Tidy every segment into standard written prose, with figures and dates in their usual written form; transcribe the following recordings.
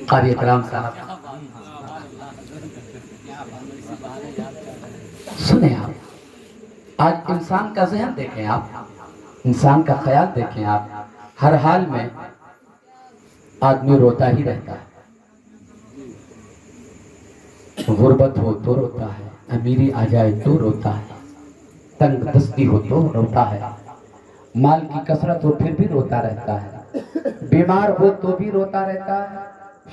قاری کرام صاحب سنیں آپ، آج انسان کا ذہن دیکھیں آپ، انسان کا خیال دیکھیں آپ، ہر حال میں آدمی روتا ہی رہتا ہے، غربت ہو تو روتا ہے، امیری آ جائے تو روتا ہے، تنگ دستی ہو تو روتا ہے، مال کی کثرت ہو پھر بھی روتا رہتا ہے، بیمار ہو تو بھی روتا رہتا ہے،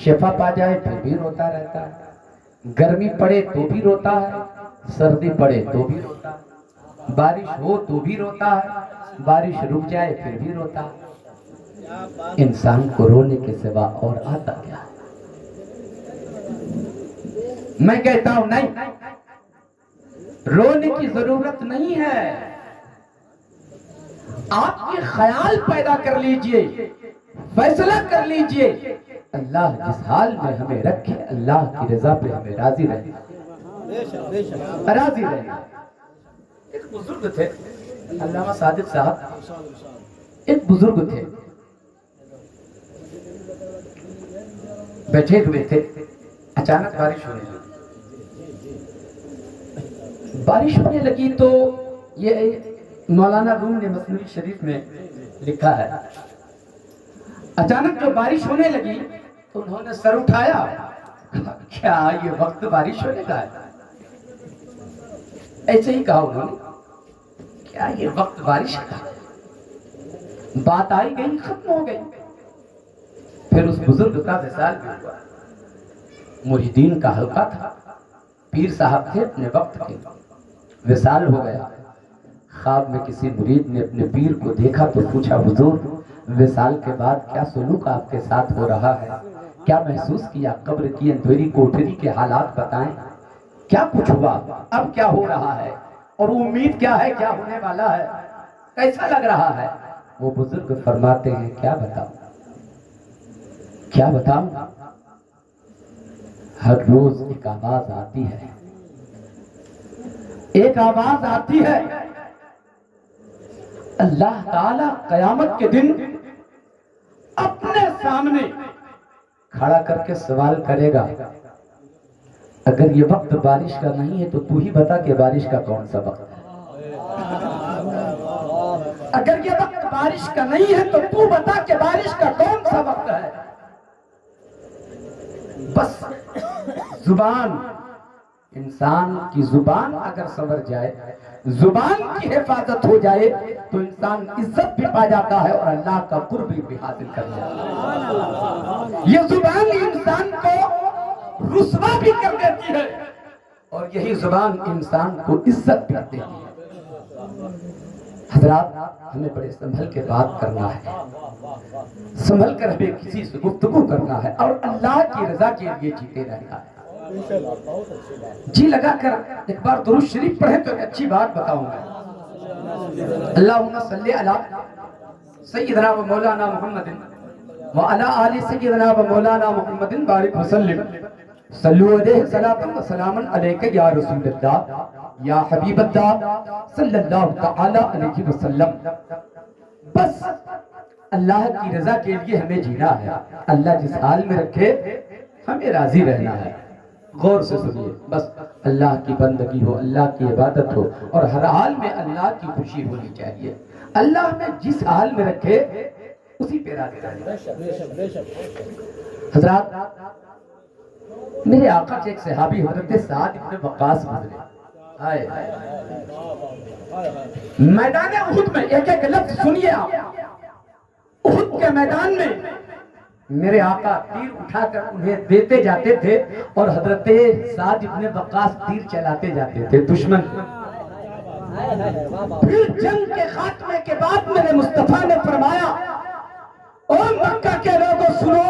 شفا پا جائے پھر بھی روتا رہتا ہے، گرمی پڑے تو بھی روتا ہے، سردی پڑے تو بھی روتا ہے، بارش ہو تو بھی روتا ہے، بارش رک جائے پھر بھی روتا ہے۔ انسان کو رونے کے سوا اور آتا کیا ہے؟ میں کہتا ہوں نہیں، رونے کی ضرورت نہیں ہے، آپ یہ خیال پیدا کر لیجئے، فیصلہ کر لیجئے، اللہ جس حال میں ہمیں رکھے اللہ کی رضا پہ ہمیں راضی رہے، راضی رہے۔ ایک بزرگ تھے علامہ صادق صاحب، ایک بزرگ تھے، بیٹھے ہوئے تھے، اچانک بارش ہونے لگی، بارش ہونے لگی تو یہ مولانا روم نے مثنوی شریف میں لکھا ہے، اچانک جو بارش ہونے لگی تو انہوں نے سر اٹھایا، کیا یہ وقت بارش ہونے کا ہے؟ ایسے ہی کہا انہوں نے، کیا یہ وقت بارش کا ہے؟ بات آئی گئی ختم ہو گئی۔ پھر اس بزرگ کا وصال بھی ہوا، مریدین کا حلقہ تھا، پیر صاحب تھے اپنے وقت کے، وصال ہو گیا۔ خواب میں کسی مرید نے اپنے پیر کو دیکھا تو پوچھا، حضور وصال کے بعد کیا سلوک آپ کے ساتھ ہو رہا ہے؟ کیا محسوس کیا؟ قبر کی اندھیری کوٹھری کے حالات بتائیں، کیا کچھ ہوا؟ اب کیا ہو رہا ہے؟ اور امید کیا ہے؟ کیا ہونے والا ہے؟ کیسا لگ رہا ہے؟ وہ بزرگ فرماتے ہیں، کیا بتاؤں، کیا بتاؤں؟ ہر روز ایک آواز آتی ہے، ایک آواز آتی ہے، اللہ تعالیٰ قیامت کے دن اپنے سامنے کھڑا کر کے سوال کرے گا، اگر یہ وقت بارش کا نہیں ہے تو تو ہی بتا کہ بارش کا کون سا وقت ہے؟ اگر یہ وقت بارش کا نہیں ہے تو تو بتا کہ بارش کا کون سا وقت ہے؟ بس زبان، انسان کی زبان اگر سنور جائے، زبان کی حفاظت ہو جائے تو انسان عزت بھی پا جاتا ہے اور اللہ کا قرب بھی حاصل کر جاتا ہے۔ یہ زبان انسان کو رسوا بھی کر دیتی ہے اور یہی زبان انسان کو عزت بھی دیتی ہے۔ حضرات، ہمیں بڑے سنبھل کے بات کرنا ہے، سنبھل کر ہمیں کسی سے گفتگو کرنا ہے اور اللہ کی رضا کے لیے جیتے رہنا ہے۔ جی لگا کر ایک بار درود شریف پڑھیں تو ایک اچھی بات بتاؤں گا۔ اللہم صلی علی سیدنا و مولانا محمد وعلی آل سیدنا و مولانا محمد بارک وسلم، صلو علیہ صلاۃ و سلام علیک یا رسول اللہ یا حبیب اللہ صلی اللہ تعالی علیہ وسلم۔ بس اللہ کی رضا کے لیے ہمیں جینا ہے، اللہ جس حال میں رکھے ہمیں راضی رہنا ہے۔ غور سے سنیے، بس اللہ کی بندگی ہو، اللہ کی عبادت ہو اور ہر حال میں اللہ کی خوشی ہونی چاہیے۔ اللہ ہمیں جس حال میں رکھے اسی پہ راضی رہنا۔ حضرات، میرے آقا کے ایک صحابی حضرت سعد ابن وقاص گزرے، میدان احد میں ایک ایک لفظ سنیے آپ، احد کے میدان میں میرے آقا تیر اٹھا کر انہیں دیتے جاتے تھے اور حضرت سعد ابن وقاص تیر چلاتے جاتے تھے دشمن۔ پھر جنگ کے خاتمے کے بعد میرے مصطفیٰ نے فرمایا، او مکہ کے لوگوں سنو،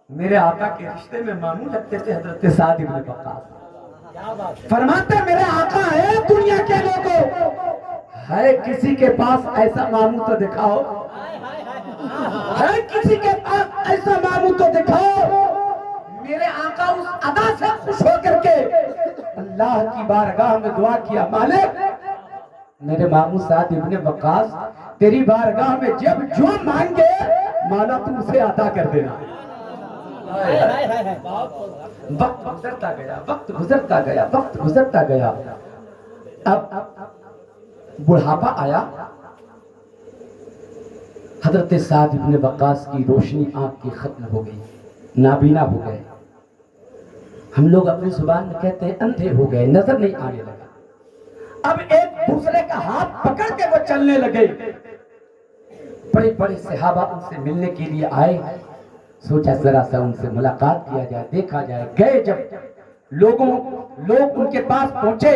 میرے آقا کے رشتے میں ماموں لگتے تھے حضرت سعد ابن وقاص۔ فرماتے میرے آقا ہے دنیا کے لوگوں، ہے کسی کے پاس ایسا ماموں تو دکھاؤ، ہے کسی کے پاس ایسا ماموں تو دکھاؤ۔ میرے آقا اس ادا سے خوش ہو کر کے اللہ کی بارگاہ میں دعا کیا، مالک میرے ماموں سعد ابن وقاص تیری بارگاہ میں جب جو مانگے مالا تو اسے عطا کر دینا. وقت گزرتا گیا، وقت گزرتا گیا، وقت گزرتا گیا. اب بڑھاپا آیا. حضرت سعد بن وقاص کی روشنی آنکھ کی ختم ہو گئی، نابینا ہو گئے. ہم لوگ اپنی زبان میں کہتے ہیں اندھے ہو گئے، نظر نہیں آنے لگا. اب ایک دوسرے کا ہاتھ پکڑ کے وہ چلنے لگے. بڑے بڑے صحابہ ان سے ملنے کے لیے آئے. سوچا ذرا سا ان سے ملاقات کیا جائے، دیکھا جائے. گئے جب لوگ ان کے پاس پہنچے،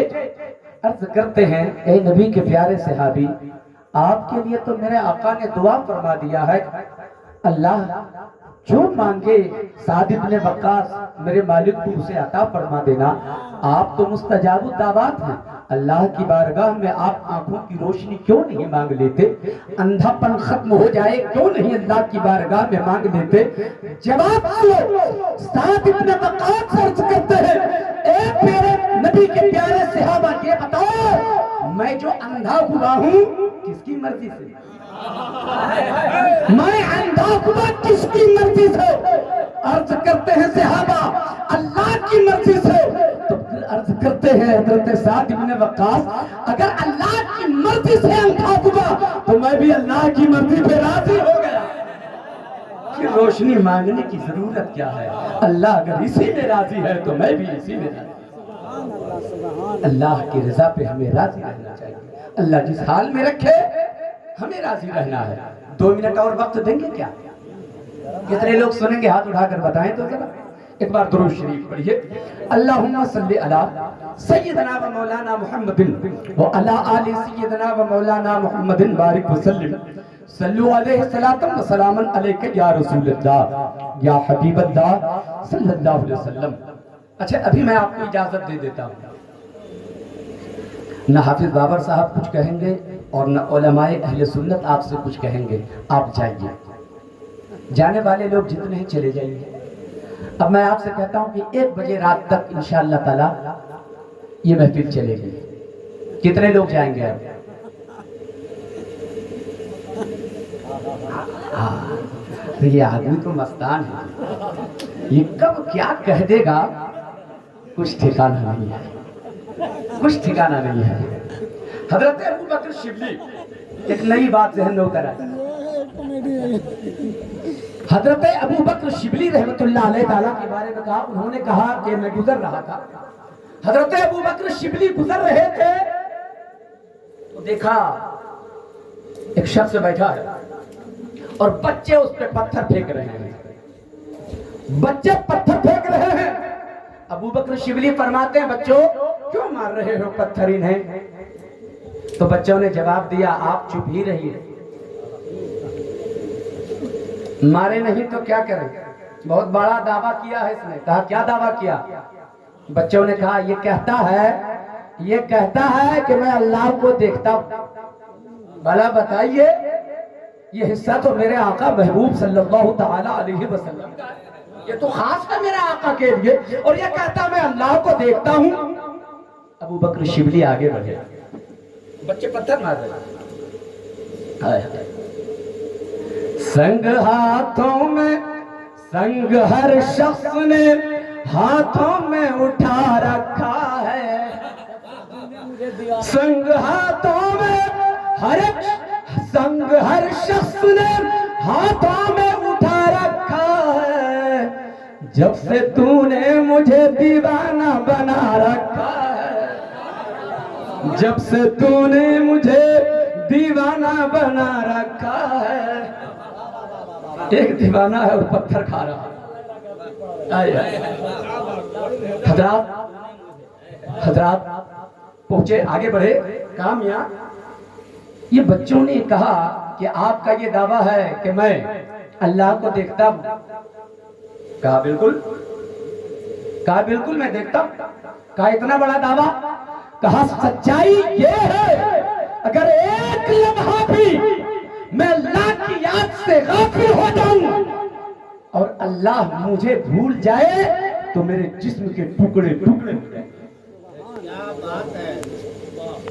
عرض کرتے ہیں اے نبی کے پیارے صحابی، آپ کے لیے تو میرے آقا نے دعا فرما دیا ہے، اللہ جو مانگے سعد بن وقاص میرے مالک کو اسے عطا فرما دینا. آپ تو مستجاب الدعوات ہیں، اللہ کی بارگاہ میں آپ آنکھوں کی روشنی کیوں نہیں مانگ لیتے؟ اندھا پن ختم ہو جائے کیوں نہیں اللہ کی بارگاہ میں مانگ لیتے؟ جواب آلو. سعد بن وقاص عرض کرتے ہیں اے پیارے نبی کے پیارے صحابہ، یہ بتاؤ میں جو اندھا ہوا ہوں کس کی مرضی سے؟ میں اندھا ہوا کس کی مرضی سے؟ عرض کرتے ہیں صحابہ اللہ کی مرضی سے. تو پھر عرض کرتے ہیں حضرت سعد بن وقاص، اگر اللہ کی مرضی سے اندھا ہوا تو میں بھی اللہ کی مرضی پہ راضی ہو گیا. کہ روشنی مانگنے کی ضرورت کیا ہے؟ اللہ اگر اسی میں راضی ہے تو میں بھی اسی میں راضی. اللہ کی رضا پہ ہمیں راضی رہنا چاہیے. اللہ جس حال میں رکھے ہمیں راضی رہنا ہے. 2 منٹ اور وقت دیں گے کیا؟ کتنے لوگ سنیں گے؟ ہاتھ اٹھا کر بتائیں تو ذرا. ایک بار درود شریف پڑھیے. اللہم صلی علی سیدنا و مولانا محمد و علی آل سیدنا و مولانا محمد بارک وسلم. صلو علیہ الصلاۃ والسلام علیک یا رسول اللہ یا حبیب اللہ صلی اللہ علیہ وسلم. اچھا ابھی میں آپ کو اجازت دے دیتا ہوں. نہ حافظ بابر صاحب کچھ کہیں گے اور نہ علماء اہل سنت آپ سے کچھ کہیں گے. آپ جائیے، جانے والے لوگ جتنے ہیں چلے جائیے. اب میں آپ سے کہتا ہوں کہ 1 بجے رات تک انشاءاللہ تعالی یہ محفل چلے گی. کتنے لوگ جائیں گے؟ یہ آدمی تو مستان ہے، یہ کب کیا کہہ دے گا کچھ ٹھکانہ نہیں ہے، کچھ ٹھکانہ نہیں ہے. حضرت ابو بکر شبلی ایک نئی بات ذہن میں کر آئی. حضرت ابو بکر شبلی رحمت اللہ علیہ تعالیٰ کے بارے میں کہا، انہوں نے کہا کہ میں گزر رہا تھا. حضرت ابو بکر شبلی گزر رہے تھے تو دیکھا ایک شخص بیٹھا ہے اور بچے اس پہ پتھر پھینک رہے ہیں. بچے پتھر پھینک رہے ہیں. ابو بکر شبلی فرماتے ہیں بچوں کیوں مار رہے ہو پتھر انہیں؟ تو بچوں نے جواب دیا آپ چپ ہی رہیے، مارے نہیں تو کیا کریں؟ بہت بڑا دعویٰ کیا ہے اس نے. کہا کیا دعویٰ کیا؟ بچوں نے کہا یہ کہتا ہے کہ میں اللہ کو دیکھتا ہوں. بھلا بتائیے یہ حصہ تو میرے آقا محبوب صلی اللہ تعالی علیہ وسلم کا ہے، یہ تو خاص ہے میرے آقا کے لیے، اور یہ کہتا میں اللہ کو دیکھتا ہوں. ابو بکر شبلی آگے بڑھے، بچے پتھر مار رہے ہیں. سنگ ہاتھوں میں سنگ ہر شخص نے ہاتھوں میں اٹھا رکھا ہے. سنگ ہاتھوں میں سنگ ہر شخص نے ہاتھوں میں اٹھا رکھا ہے. جب سے تو نے مجھے دیوانہ بنا رکھا ہے، جب سے تو نے مجھے دیوانہ بنا رکھا ہے. ایک دیوانہ ہے اور پتھر کھا رہا ہے. حضرات پہنچے، آگے بڑھے. کہا میاں یہ بچوں نے کہا کہ آپ کا یہ دعویٰ ہے کہ میں اللہ کو دیکھتا ہوں. کہا بالکل میں دیکھتا ہوں. کہا اتنا بڑا دعویٰ؟ کہا سچائی یہ ہے اگر ایک لمحہ بھی میں اللہ کی یاد سے غافل ہو جاؤں اور اللہ مجھے بھول جائے تو میرے جسم کے ٹکڑے ٹکڑے ہو جائیں. کیا بات ہے.